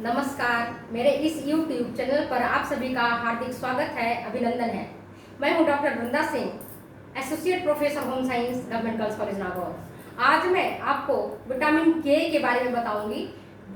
नमस्कार, मेरे इस YouTube चैनल पर आप सभी का हार्दिक स्वागत है, अभिनंदन है। मैं हूं doctor Vrinda Singh, associate professor home science, government girls college Nagaur. आज मैं आपको विटामिन के बारे में बताऊंगी।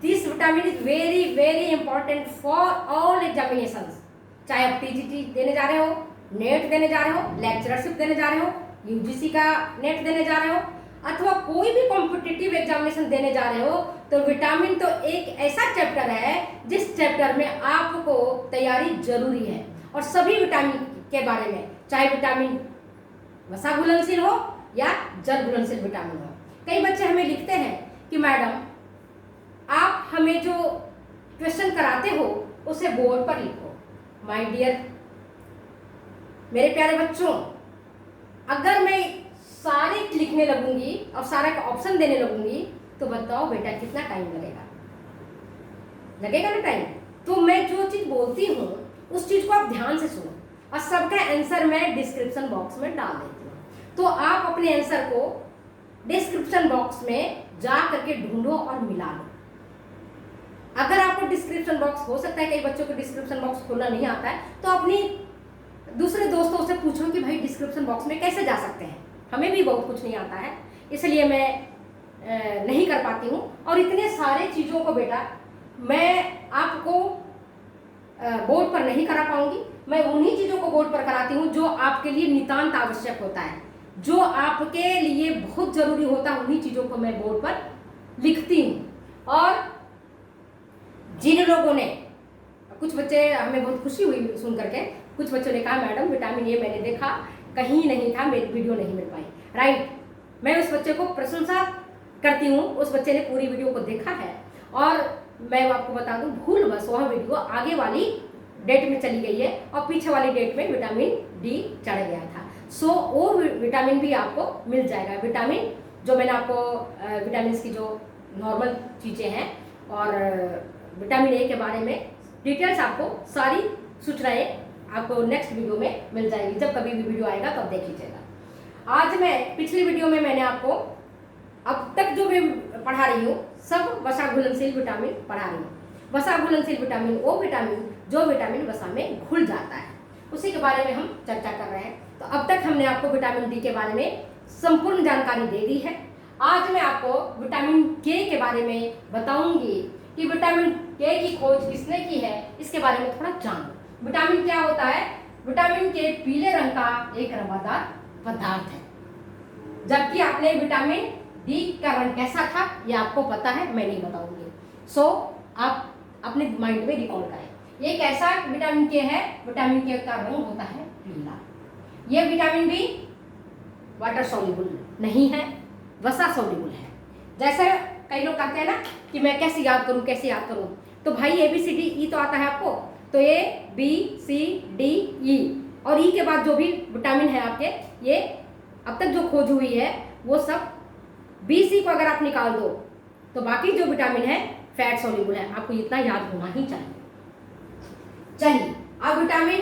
This vitamin is very very important for all examinations. चाहे आप टीजीटी देने जा रहे हो, नेट देने जा रहे हो, लेक्चरशिप देने जा रहे हो, यूजीसी का नेट देने जा रहे हो, अथवा कोई भी कॉम्पिटिटिव एग्जामिनेशन देने जा रहे हो, तो विटामिन तो एक ऐसा चैप्टर है जिस चैप्टर में आपको तैयारी जरूरी है। और सभी विटामिन के बारे में, चाहे विटामिन वसा घुलनशील हो या जल घुलनशील विटामिन हो। कई बच्चे हमें लिखते हैं कि मैडम आप हमें जो क्वेश्चन कराते हो उसे बोर्ड पर लिखो। माय डियर मेरे प्यारे बच्चों, अगर मैं सारे लिखने लगूंगी और सारा का ऑप्शन देने लगूंगी तो बताओ बेटा कितना टाइम लगेगा ना टाइम। तो मैं जो चीज बोलती हूँ उस चीज को आप ध्यान से सुनो और सबका आंसर मैं डिस्क्रिप्शन बॉक्स में डाल देती हूँ। तो आप अपने आंसर को डिस्क्रिप्शन बॉक्स में जा करके ढूंढो और मिला लो। अगर आपको डिस्क्रिप्शन बॉक्स, हो सकता है कई बच्चों को डिस्क्रिप्शन बॉक्स खोलना नहीं आता है, तो अपनी दूसरे दोस्तों से पूछो कि भाई डिस्क्रिप्शन बॉक्स में कैसे जा सकते हैं। हमें भी बहुत कुछ नहीं आता है, इसलिए मैं नहीं कर पाती हूँ। और इतने सारे चीज़ों को बेटा मैं आपको बोर्ड पर नहीं करा पाऊंगी। मैं उन्हीं चीज़ों को बोर्ड पर कराती हूँ जो आपके लिए नितांत आवश्यक होता है, जो आपके लिए बहुत जरूरी होता है। उन्हीं चीज़ों को मैं बोर्ड पर लिखती हूँ। और जिन लोगों ने, कुछ बच्चे, हमें बहुत खुशी हुई सुन करके, कुछ बच्चों ने कहा मैडम विटामिन ए मैंने देखा कहीं नहीं था, मेरी वीडियो नहीं मिल पाई। राइट, मैं उस बच्चे को प्रशंसा करती हूँ। उस बच्चे ने पूरी वीडियो को देखा है और मैं आपको बता दूं भूलवश वह वीडियो आगे वाली डेट में चली गई है और पीछे वाली डेट में विटामिन डी चढ़ गया था। सो वो विटामिन भी आपको मिल जाएगा। विटामिन जो मैंने आपको विटामिन की जो नॉर्मल चीज़ें हैं और विटामिन ए के बारे में डिटेल्स आपको सारी सूचनाएं आपको नेक्स्ट वीडियो में मिल जाएगी। जब कभी भी वीडियो आएगा तब देख लीजिएगा। आज मैं पिछली वीडियो में मैंने आपको अब तक जो भी पढ़ा रही हूँ सब वसा घुलनशील विटामिन पढ़ा रही हूँ। वसा घुलनशील विटामिन वो विटामिन जो विटामिन वसा में घुल जाता है, उसी के बारे में हम चर्चा कर रहे हैं। तो अब तक हमने आपको विटामिन डी के बारे में संपूर्ण जानकारी दे दी है। आज मैं आपको विटामिन के बारे में बताऊंगी कि विटामिन के की खोज किसने की है, इसके बारे में थोड़ा जानो। विटामिन क्या होता है? विटामिन के पीले रंग का एक रवादार पदार्थ है, जबकि आपने विटामिन डी का रंग कैसा था ये आपको पता है, मैं नहीं बताऊंगी। सो आप अपने माइंड में रिकॉल करें। ये कैसा विटामिन के है? विटामिन के का रंग होता है पीला। ये विटामिन बी वाटर सॉल्युबल नहीं है, वसा सॉल्युबल है। जैसे कई लोग कहते हैं ना कि मैं कैसे याद करूं, कैसे याद करूं, तो भाई ABCD तो आता है आपको, तो ABCDE और ई के बाद जो भी विटामिन है आपके, ये अब तक जो खोज हुई है वो सब BC को अगर आप निकाल दो तो बाकी जो विटामिन है फैट सॉल्युबल है। आपको इतना याद होना ही चाहिए। चलिए अब विटामिन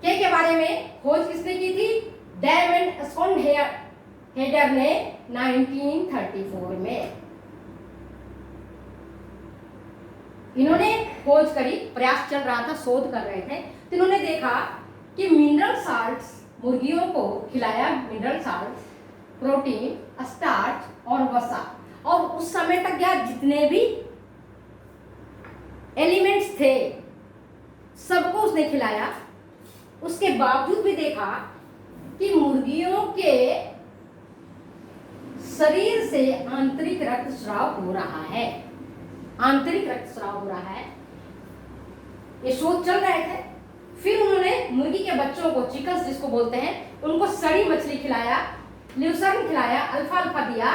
के बारे में खोज किसने की थी? डायमंड स्टोनहेडर ने 1934 में इन्होंने खोज करी। प्रयास चल रहा था, शोध कर रहे थे, तो इन्होंने देखा कि मिनरल साल्ट्स मुर्गियों को खिलाया, मिनरल साल्ट्स, प्रोटीन, स्टार्च और वसा, और उस समय तक क्या जितने भी एलिमेंट्स थे सबको उसने खिलाया। उसके बावजूद भी देखा कि मुर्गियों के शरीर से आंतरिक रक्तस्राव हो रहा है। आंतरिक रक्तस्राव हो रहा है, ये शोध चल रहे थे। फिर उन्होंने मुर्गी के बच्चों को, चिकन्स जिसको बोलते हैं, उनको सड़ी मछली खिलाया, ल्यूसर्न खिलाया, अल्फा दिया,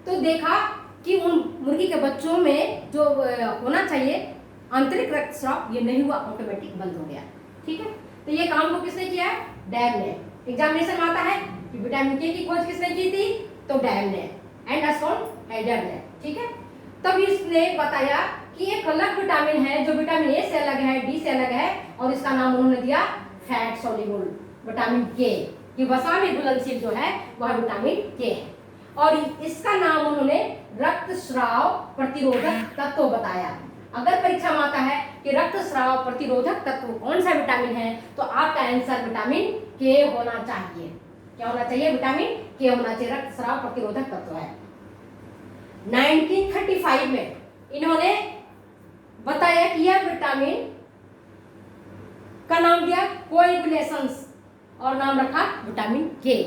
तो देखा कि उन मुर्गी के बच्चों में जो होना चाहिए आंतरिक रक्तस्राव ये नहीं हुआ, ऑटोमेटिक बंद हो गया। ठीक है, तो ये काम को किसने किया? डैब ने। एग्जामिनेशन में आता है कि विटामिन के की खोज किसने की थी? तो डैब ने एंड स्टोनहेडर ने। ठीक है, तब इसने बताया कि एक अलग विटामिन है जो विटामिन ए से अलग है, डी से अलग है, और इसका नाम उन्होंने दिया फैट सॉल्युबल विटामिन के, कि वसा में घुलनशील जो है वह विटामिन के है। और इसका नाम उन्होंने रक्तस्राव प्रतिरोधक तत्व बताया। अगर परीक्षा में आता है कि रक्तस्राव प्रतिरोधक तत्व कौन सा विटामिन है, तो आपका आंसर विटामिन के होना चाहिए। क्या होना चाहिए? विटामिन के होना चाहिए, रक्तस्राव प्रतिरोधक तत्व है। 1935 में इन्होंने बताया कि यह विटामिन का नाम दिया कोएगुलेशंस और नाम रखा विटामिन के।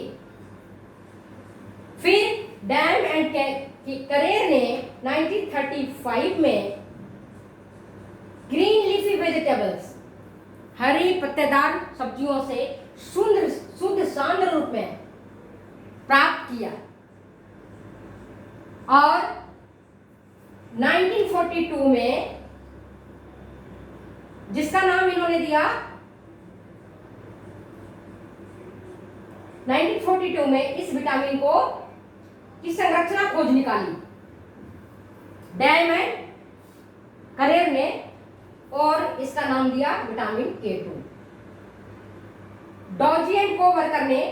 फिर डैम एंड करेर ने 1935 में ग्रीन लीफी वेजिटेबल्स, हरी पत्तेदार सब्जियों से शुद्ध सांद्र रूप में प्राप्त किया और 1942 में जिसका नाम इन्होंने दिया 1942 में इस विटामिन को की संरचना खोज निकाली डैम एंड करेर ने और इसका नाम दिया vitamin K2। Doge and co-worker ने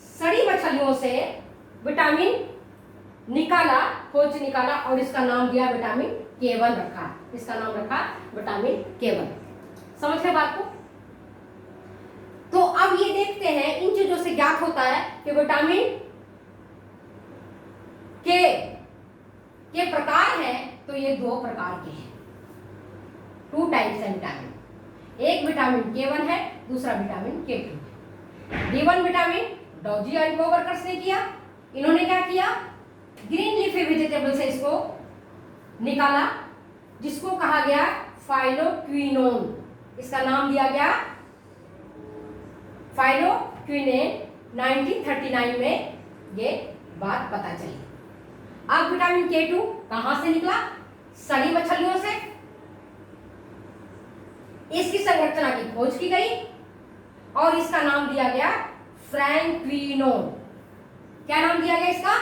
सड़ी मछलियों से विटामिन खोज निकाला और इसका नाम दिया विटामिन K1 रखा। इसका नाम रखा विटामिन K1। समझ गए बात को? तो अब ये देखते हैं इन चीजों से ज्ञात होता है कि विटामिन के प्रकार हैं, तो ये दो प्रकार के हैं, 2 टाइप्स है विटामिन। एक विटामिन K1 है, दूसरा विटामिन K2 है। D1 vitamin Doge and coworkers ने किया। इन्होंने क्या किया? ग्रीन लीफी वेजिटेबल से इसको निकाला, जिसको कहा गया फाइलोक्विनोन। इसका नाम दिया गया फाइलोक्विनेन। 1939 में ये बात पता चली। अब विटामिन K2 कहां से निकला? सड़ी मछलियों से। इसकी संरचना की खोज की गई और इसका नाम दिया गया फ्रैंक्विनोन। क्या नाम दिया गया इसका?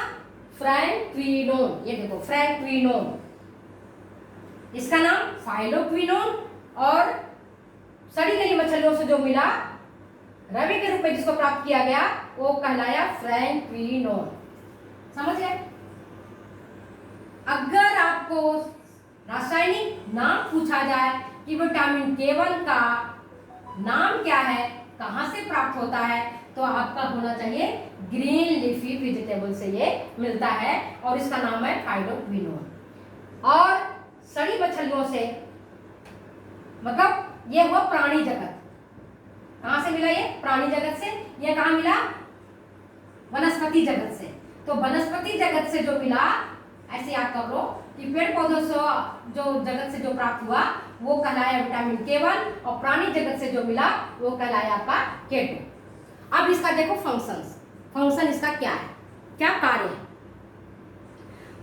फ्रैंक्विनोन। ये देखो फ्रैंक्विनोन, इसका नाम फाइलोक्विनोन और सड़ी गली मछलियों से जो मिला रवि के रूप में जिसको प्राप्त किया गया वो कहलाया फ्रैंक्विनोन। समझ गए? अगर आपको रासायनिक नाम पूछा जाए कि विटामिन K1 का नाम क्या है, कहां से प्राप्त होता है, तो आपका होना चाहिए ग्रीन लीफी वेजिटेबल से ये मिलता है और इसका नाम है फाइलोक्विनोन। और सड़ी मछलियों से मतलब ये हुआ प्राणी जगत। कहां से मिला ये? प्राणी जगत से। ये कहां मिला? वनस्पति जगत से। तो वनस्पति जगत से जो मिला, ऐसे याद कर लो कि पेड़ पौधों से जो जगत से जो प्राप्त हुआ वो कहलाया विटामिन K1 और प्राणी जगत से जो मिला वो कहलाया आपका K2। अब इसका देखो फंक्शन इसका क्या है, क्या कार्य है।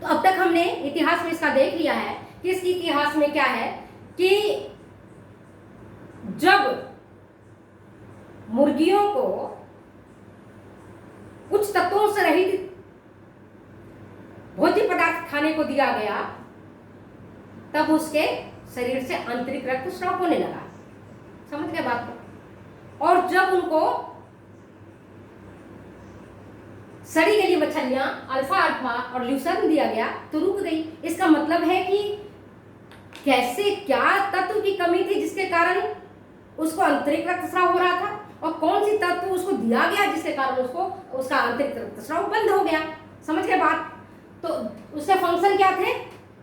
तो अब तक हमने इतिहास में इसका देख लिया है कि इसके इतिहास में क्या है कि जब मुर्गियों को कुछ तत्वों से रहित भोज्य पदार्थ खाने को दिया गया, तब उसके शरीर से आंतरिक रक्तस्राव होने लगा। समझ गए बात को? और जब उनको सड़ी गली मछलियां अल्फा और ल्यूसर्न दिया गया तो रुक गई। इसका मतलब है कि कैसे क्या तत्व की कमी थी जिसके कारण उसको आंतरिक रक्तस्राव हो रहा था, और कौन सी तत्व उसको दिया गया जिसके कारण उसको उसका आंतरिक रक्तस्राव बंद हो गया। समझ गए बात? तो उसके फंक्शन क्या थे?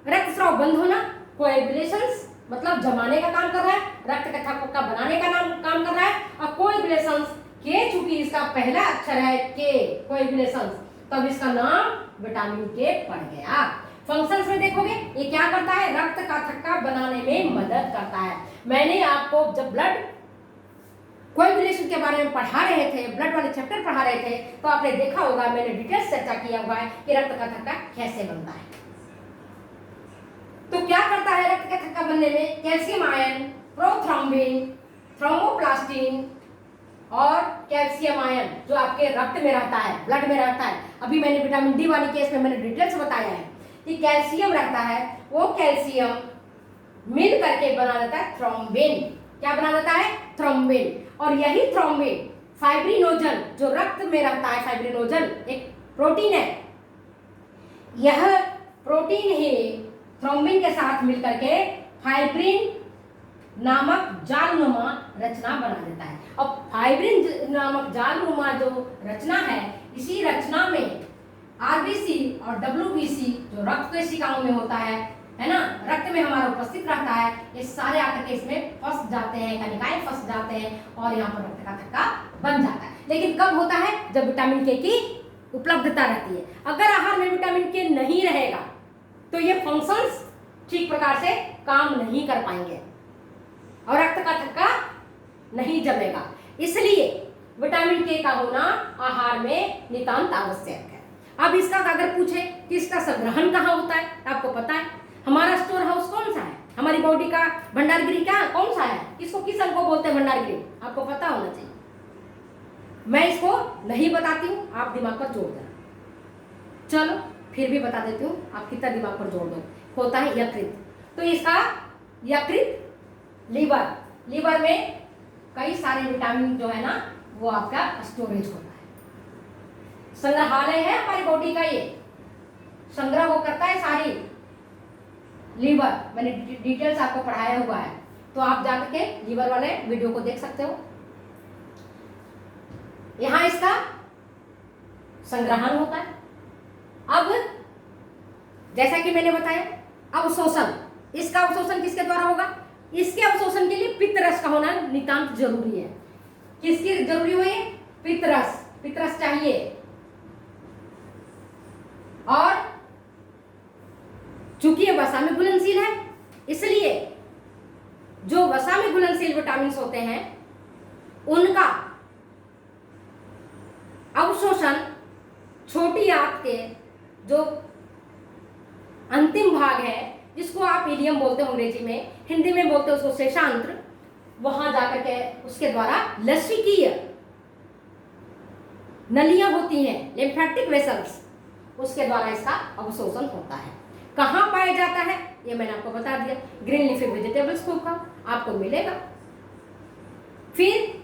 रक्तस्राव बंद होना, कोएगुलेशंस मतलब जमाने का काम कर रहा है, रक्त का थक्का बनाने का काम कर रहा है, और कोएगुलेशंस के चूंकि इसका पहला अक्षर है के, कोएगुलेशंस, तब इसका नाम विटामिन के पड़ गया। फंक्शंस में देखोगे ये क्या करता है? रक्त का थक्का बनाने में मदद करता है। मैंने आपको जब ब्लड कोएगुलेशन के बारे में पढ़ा रहे थे, ब्लड वाले चैप्टर पढ़ा रहे थे, तो आपने देखा होगा मैंने डिटेल्स चर्चा किया हुआ है कि रक्त का थक्का कैसे बनता है। तो क्या करता है रक्त का थक्का बनने में? कैल्शियम आयन, प्रोथ्रोम्बिन, थ्रोम्बोप्लास्टिन और कैल्शियम आयन जो आपके रक्त में रहता है, ब्लड में रहता है। अभी मैंने विटामिन डी वाली केस में मैंने डिटेल्स बताया है कि कैल्शियम रहता है, वो कैल्शियम मिल करके बना देता है थ्रोम्बिन। क्या बना देता है? थ्रोम्बिन। और यही थ्रोम्बिन फाइब्रिनोजन जो रक्त में रहता है, फाइब्रिनोजन एक प्रोटीन है, यह प्रोटीन ही थ्रोम्बिन के साथ मिलकर के फाइब्रिन नामक जालनुमा रचना बना देता है। अब फाइब्रिन नामक जालनुमा जो रचना है, इसी रचना में आरबीसी और डब्ल्यूबीसी जो रक्त कोशिकाओं में होता है ना, रक्त में हमारा उपस्थित रहता है, ये सारे आकर के इसमें फंस जाते हैं, कनिकाएं फंस जाते हैं और यहाँ पर रक्त का थक्का बन जाता है। लेकिन कब होता है? जब विटामिन के की उपलब्धता रहती है। अगर आहार में विटामिन के नहीं रहेगा तो ये फंक्शंस ठीक प्रकार से काम नहीं कर पाएंगे और रक्त का थक्का नहीं जमेगा। इसलिए विटामिन के का होना आहार में नितांत आवश्यक है। अब इसका अगर पूछे कि इसका संग्रहण कहाँ होता है, आपको पता है हमारा स्टोर हाउस कौन सा है, हमारी बॉडी का भंडार गृह क्या कौन सा है, इसको किस अंग को बोलते हैं भंडार गृह, आपको पता होना चाहिए। मैं इसको नहीं बताती हूँ, आप दिमाग पर जोड़ देना। चलो फिर भी बता देती हूँ, आप कितना दिमाग पर जोड़ दो। होता है यकृत। तो इसका यकृत लीवर में कई सारे विटामिन जो है ना वो आपका स्टोरेज होता है। संग्रहालय है हमारी बॉडी का, ये संग्रह वो करता है सारी लीवर। मैंने डिटेल्स आपको पढ़ाया हुआ है, तो आप जाकर के लीवर वाले वीडियो को देख सकते हो। यहां इसका संग्रहण होता है। अब जैसा कि मैंने बताया अवशोषण, इसका अवशोषण किसके द्वारा होगा? इसके अवशोषण के लिए पित्त रस का होना नितांत जरूरी है। किसकी जरूरी हुई? पित्त रस चाहिए। और चूंकि ये वसा में घुलनशील है, इसलिए जो वसा में घुलनशील विटामिन होते हैं उनका अवशोषण छोटी आंत के जो अंतिम भाग है, जिसको आप इलियम बोलते हो अंग्रेजी में, हिंदी में बोलते हो उसको शेषांत्र, वहां जाकर के उसके द्वारा लसिकीय नलियां होती हैं, लिम्फेटिक वेसल्स, उसके द्वारा इसका अवशोषण होता है। कहां पाया जाता है ये मैंने आपको बता दिया। ग्रीन लीफी वेजिटेबल्स को आपको मिलेगा। फिर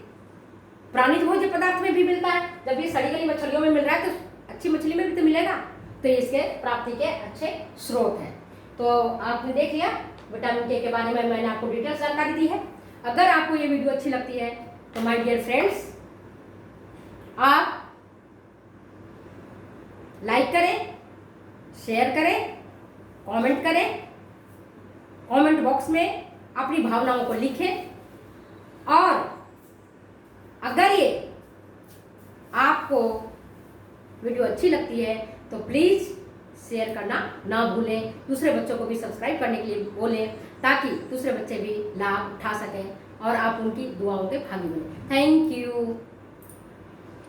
प्राणिज भोज्य पदार्थ में भी मिलता है। जब ये सड़ी गली मछलियों में मिल रहा है तो अच्छी मछली में भी तो मिलेगा, तो इसके प्राप्ति के अच्छे स्रोत हैं। तो आपने देख लिया विटामिन के बारे में मैंने आपको डिटेल्स जानकारी दी है। अगर आपको ये वीडियो अच्छी लगती है तो माय डियर फ्रेंड्स, आप लाइक करें, शेयर करें, कमेंट करें, कमेंट बॉक्स में अपनी भावनाओं को लिखें। और अगर ये आपको वीडियो अच्छी लगती है तो प्लीज़ शेयर करना ना भूलें। दूसरे बच्चों को भी सब्सक्राइब करने के लिए बोलें, ताकि दूसरे बच्चे भी लाभ उठा सकें और आप उनकी दुआओं के भागी बने। Thank you.